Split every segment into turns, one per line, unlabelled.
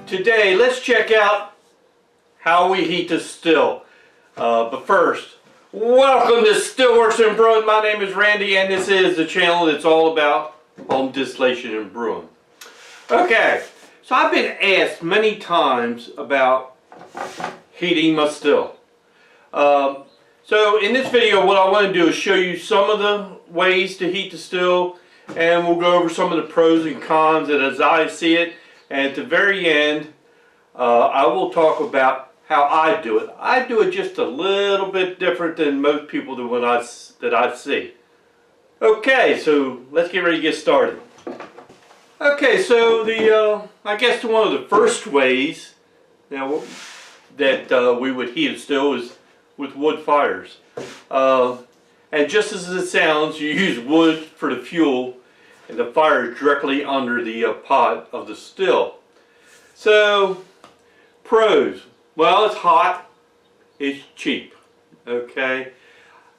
Today, let's check out how we heat the still. But first, welcome to Stillworks and Brewing. My name is Randy, and this is the channel that's all about home distillation and brewing. Okay, so I've been asked many times about heating my still. So in this video, what I want to do is show you some of the ways to heat the still, and we'll go over some of the pros and cons as I see it. And at the very end, I will talk about how I do it. I do it just a little bit different than most people do that I see. Okay, so let's get ready to get started. Okay, so I guess one of the first ways now that we would heat a still is with wood fires. And just as it sounds, you use wood for the fuel, and the fire is directly under the pot of the still. So, pros. Well, it's hot, it's cheap, okay?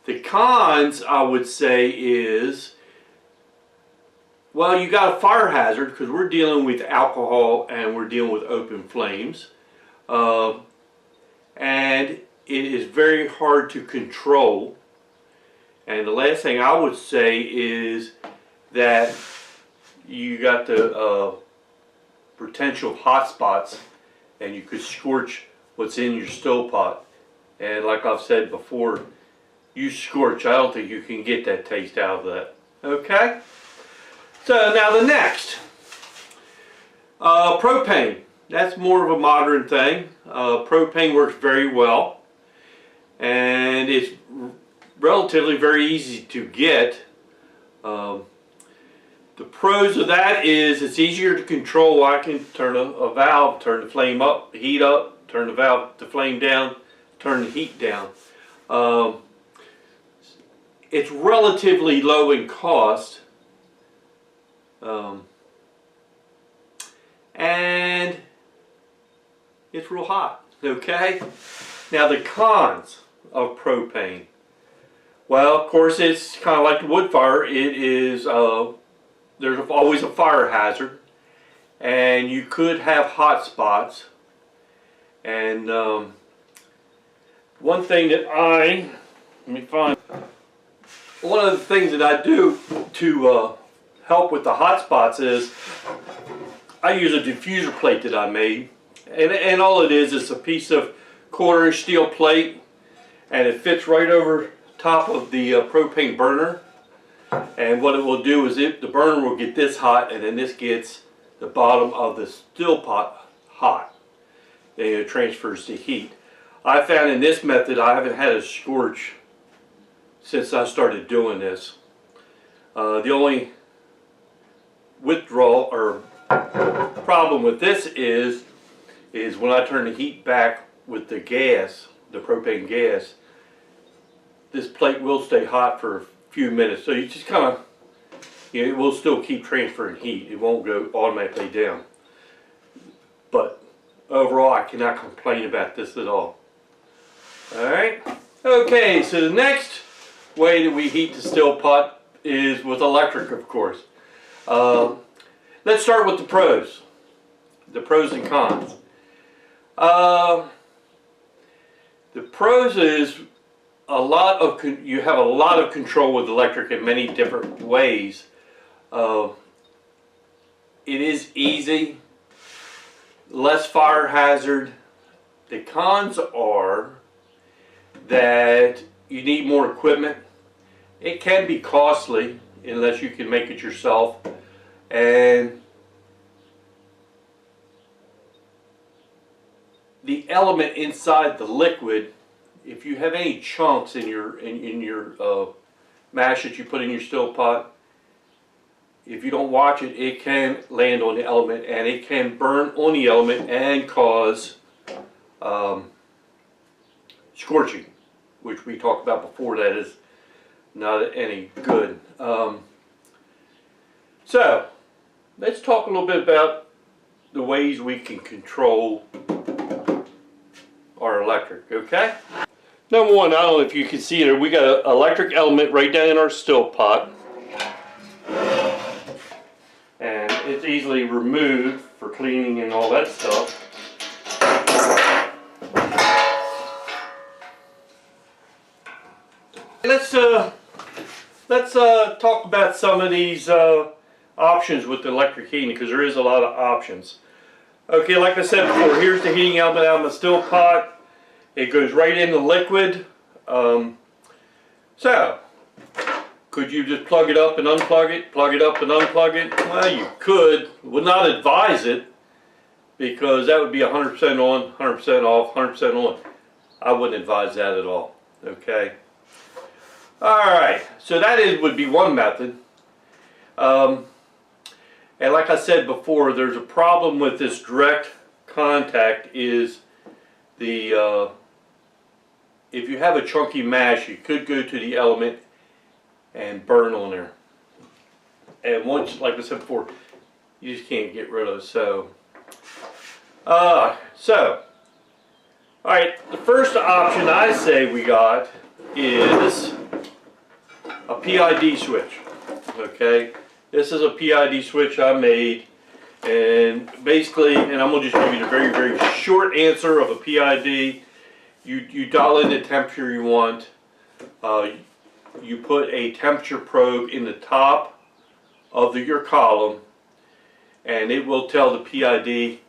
The cons, I would say, is, well, you got a fire hazard because we're dealing with alcohol and we're dealing with open flames. And it is very hard to control. And the last thing I would say is that you got the potential hot spots, and you could scorch what's in your still pot. And like I've said before, you scorch, I don't think you can get that taste out of that. Okay? So now the next, propane. That's more of a modern thing. Propane works very well, and it's relatively very easy to get. The pros of that is it's easier to control. I can turn a valve, turn the flame up, heat up, turn the valve, the flame down, turn the heat down. It's relatively low in cost, and it's real hot. Okay? Now the cons of propane. Well, of course, it's kind of like the wood fire. It is, there's always a fire hazard, and you could have hot spots. And one thing that one of the things that I do to help with the hot spots is I use a diffuser plate that I made, and all it is a piece of 1/4-inch steel plate, and it fits right over top of the propane burner. And what it will do is the burner will get this hot, and then this gets the bottom of the still pot hot, and it transfers the heat. I found in this method I haven't had a scorch since I started doing this. The only withdrawal or problem with this is when I turn the heat back with the gas, the propane gas, this plate will stay hot for a few minutes. So you just kind of, it will still keep transferring heat. It won't go automatically down. But overall, I cannot complain about this at all. Alright, okay, so the next way that we heat the still pot is with electric, of course. Let's start with the pros. The pros and cons. The pros is you have a lot of control with electric in many different ways. It is easy, less fire hazard. The cons are that you need more equipment. It can be costly unless you can make it yourself, and the element inside the liquid, if you have any chunks in your mash that you put in your still pot, if you don't watch it, it can land on the element, and it can burn on the element and cause scorching, which we talked about before. That is not any good. So let's talk a little bit about the ways we can control our electric. Okay? Number one, I don't know if you can see it, we got an electric element right down in our still pot, and it's easily removed for cleaning and all that stuff. Let's talk about some of these options with electric heating, because there is a lot of options. Okay, like I said before, here's the heating element out of my still pot. It goes right in the liquid. So, could you just plug it up and unplug it, plug it up and unplug it? Well, you could. Would not advise it, because that would be 100% on, 100% off, 100% on. I wouldn't advise that at all. Okay. Alright, so that would be one method. And like I said before, there's a problem with this direct contact is the if you have a chunky mash, you could go to the element and burn on there. And once, like I said before, you just can't get rid of it. So alright, the first option I say we got is a PID switch. Okay, this is a PID switch I made, and basically, and I'm going to just give you the very, very short answer of a PID. You dial in the temperature you want. You put a temperature probe in the top of your column, and it will tell the PID,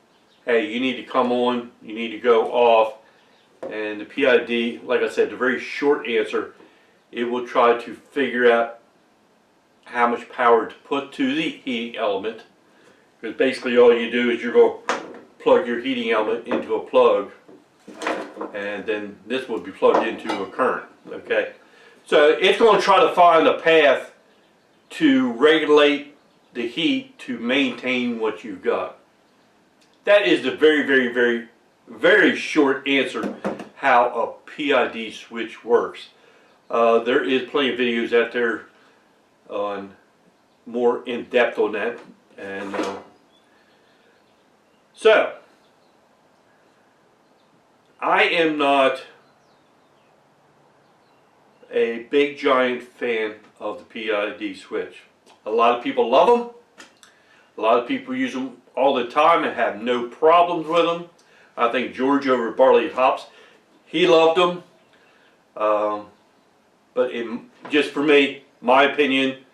hey, you need to come on, you need to go off. And the PID, like I said, the very short answer, it will try to figure out how much power to put to the heating element. Because basically all you do is you're going to plug your heating element into a plug, and then this will be plugged into a current. Okay, so it's going to try to find a path to regulate the heat to maintain what you've got. That is the very, very, very, very short answer how a PID switch works. There is plenty of videos out there on more in depth on that, and so I am not a big giant fan of the PID switch. A lot of people love them. A lot of people use them all the time and have no problems with them. I think George over at Barley Hops, he loved them. But just for me, my opinion,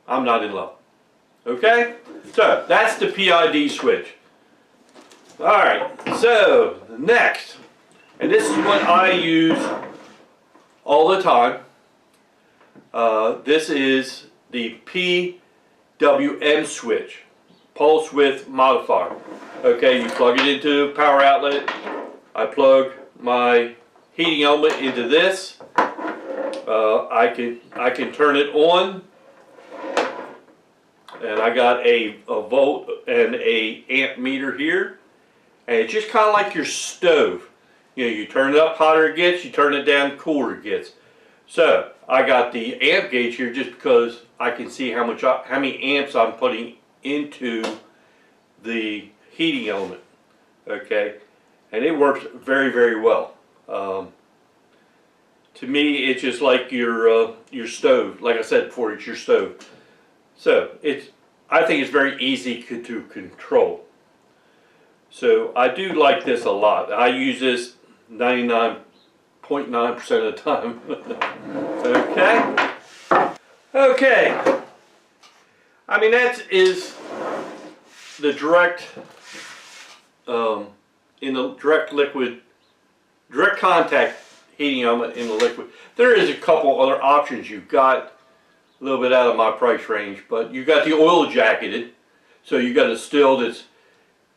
I'm not in love. Okay? So, that's the PID switch. Alright, so, next. And this is what I use all the time. This is the PWM switch. Pulse width modifier. Okay, you plug it into a power outlet. I plug my heating element into this. I can turn it on, and I got a volt and a amp meter here, and it's just kind of like your stove. You know, you turn it up, hotter it gets, you turn it down, cooler it gets. So I got the amp gauge here just because I can see how many amps I'm putting into the heating element. Okay, and it works very, very well. To me, it's just like your stove. Like I said before, it's your stove. So I think it's very easy to control. So I do like this a lot. I use this 99.9% of the time. Okay. Okay. I mean, that is the direct in the direct contact heating element in the liquid. There is a couple other options you've got, a little bit out of my price range, but you got the oil jacketed. So you got a still that's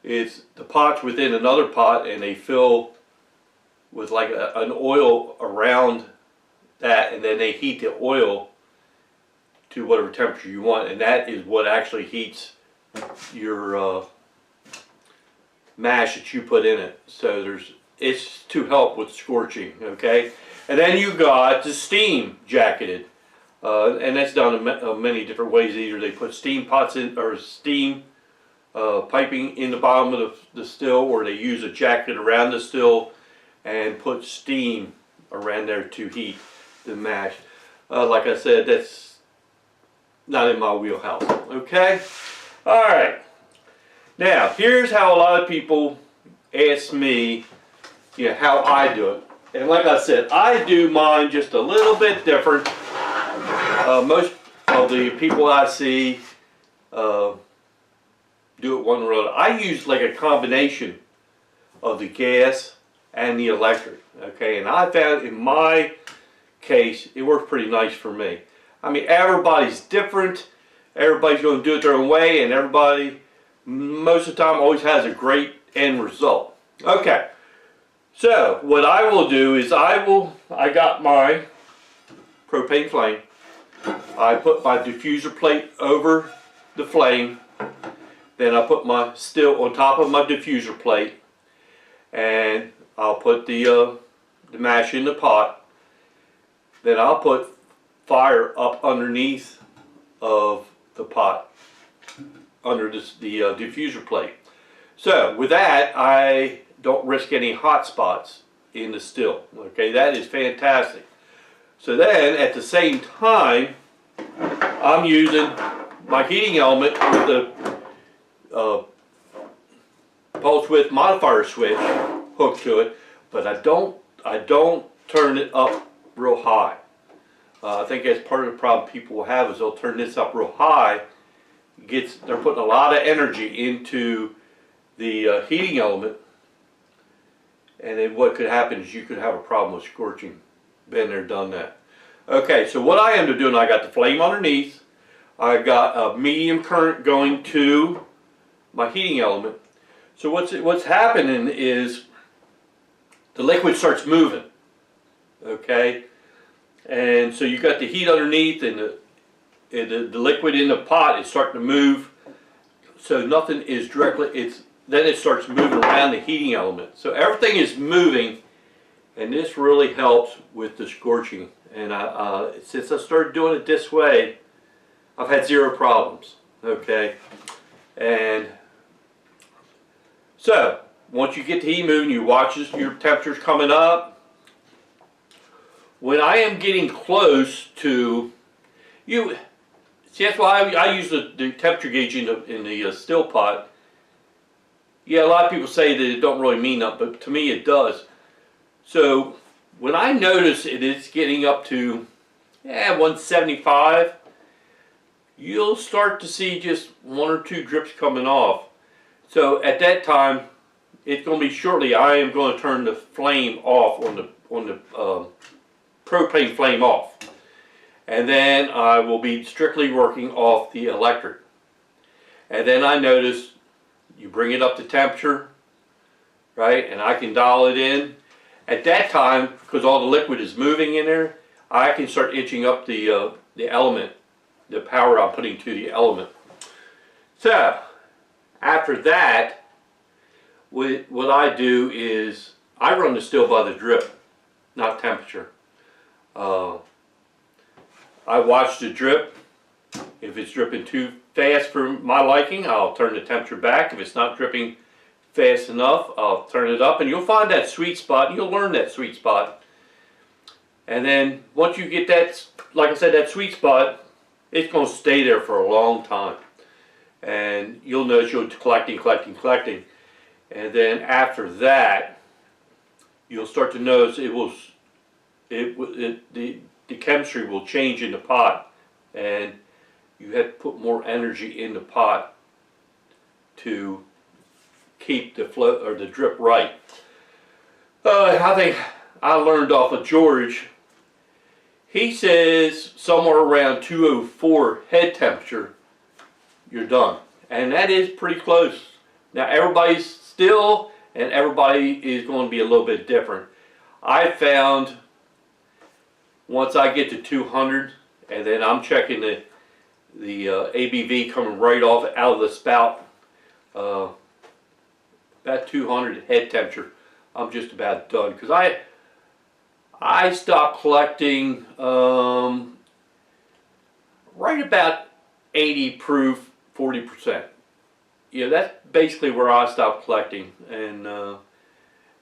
the pot's within another pot, and they fill with like an oil around that, and then they heat the oil to whatever temperature you want, and that is what actually heats your mash that you put in it. So it's to help with scorching, okay? And then you got the steam jacketed, and that's done in many different ways. Either they put steam pots in, or steam piping in the bottom of the still, or they use a jacket around the still and put steam around there to heat the mash. Like I said, that's not in my wheelhouse, okay? Alright, Now, here's how a lot of people ask me, how I do it. And like I said, I do mine just a little bit different. Most of the people I see do it one or other. I use like a combination of the gas and the electric. Okay, and I found in my case it works pretty nice for me. I mean, everybody's different. Everybody's going to do it their own way, and everybody, most of the time, always has a great end result. Okay, so what I will do is I got my propane flame. I put my diffuser plate over the flame. Then I put my still on top of my diffuser plate, and I'll put the mash in the pot. Then I'll put fire up underneath of the pot, under the diffuser plate. So with that, I don't risk any hot spots in the still. Okay, that is fantastic. So then at the same time, I'm using my heating element with the pulse width modifier switch hooked to it, but I don't turn it up real high. I think that's part of the problem people will have is they'll turn this up real high. They're putting a lot of energy into the heating element, and then what could happen is you could have a problem with scorching. Been there, done that. Okay, so what I end up doing, I got the flame underneath. I got a medium current going to my heating element. So what's happening is the liquid starts moving. Okay, and so you got the heat underneath, and the liquid in the pot is starting to move. So nothing is directly. Then it starts moving around the heating element. So everything is moving, and this really helps with the scorching. And since I started doing it this way, I've had zero problems. Okay, and so once you get the heat moving, you watch your temperatures coming up. When I am getting close to see, that's why I use the temperature gauge in the still pot. Yeah, a lot of people say that it don't really mean nothing, but to me it does. So when I notice it's getting up to 175, you'll start to see just one or two drips coming off. So at that time, it's going to be shortly. I am going to turn the flame off on the propane flame off, and then I will be strictly working off the electric. And then I notice you bring it up to temperature, right? And I can dial it in. At that time, because all the liquid is moving in there, I can start inching up the element, the power I'm putting to the element. So after that, what I do is I run the still by the drip, not temperature. I watch the drip. If it's dripping too fast for my liking, I'll turn the temperature back. If it's not dripping fast enough, I'll turn it up, and you'll find that sweet spot, and you'll learn that sweet spot. And then once you get that, like I said, that sweet spot, it's going to stay there for a long time. And you'll notice you're collecting. And then after that, you'll start to notice the chemistry will change in the pot, and you have to put more energy in the pot to keep the flow or the drip right. I think I learned off of George. He says somewhere around 204 head temperature, you're done, and that is pretty close. Now everybody's still, and everybody is going to be a little bit different. I found once I get to 200, and then I'm checking the ABV coming right off out of the spout, about 200 head temperature, I'm just about done, because I stopped collecting right about 80 proof, 40%. That's basically where I stopped collecting. And now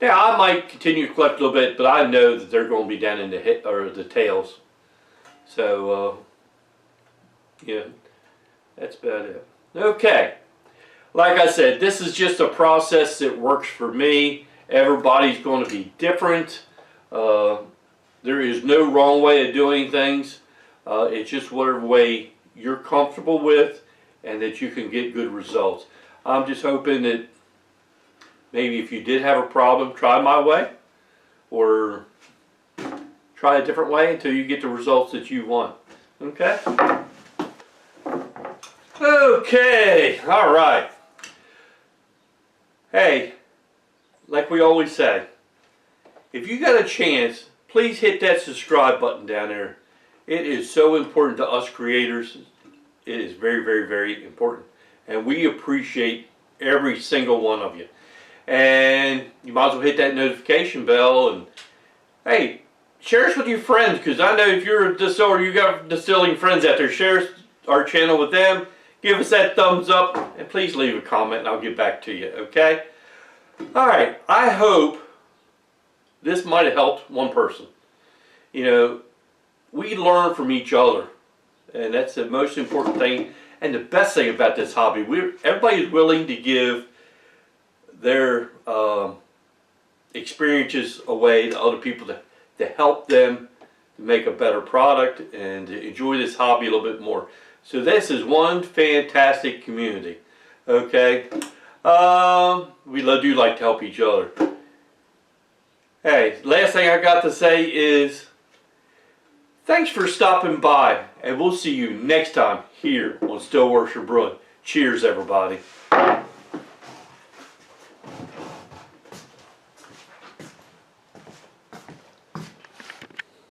I might continue to collect a little bit, but I know that they're going to be down in the tails. So yeah, that's about it. Okay, like I said, this is just a process that works for me. Everybody's going to be different. There is no wrong way of doing things. It's just whatever way you're comfortable with and that you can get good results. I'm just hoping that maybe if you did have a problem, try my way or try a different way until you get the results that you want. Okay? Okay, all right. Hey, like we always say, if you got a chance, please hit that subscribe button down there. It is so important to us creators. It is very, very, very important. And we appreciate every single one of you. And you might as well hit that notification bell and, hey, share us with your friends, because I know if you're a distiller, you got distilling friends out there, share our channel with them. Give us that thumbs up, and please leave a comment and I'll get back to you, okay? Alright, I hope this might have helped one person. You know, we learn from each other, and that's the most important thing. And the best thing about this hobby, everybody is willing to give their experiences away to other people to help them to make a better product and to enjoy this hobby a little bit more. So this is one fantastic community, okay? We do like to help each other. Hey, last thing I got to say is thanks for stopping by, and we'll see you next time here on Stillworks and Brewing. Cheers, everybody.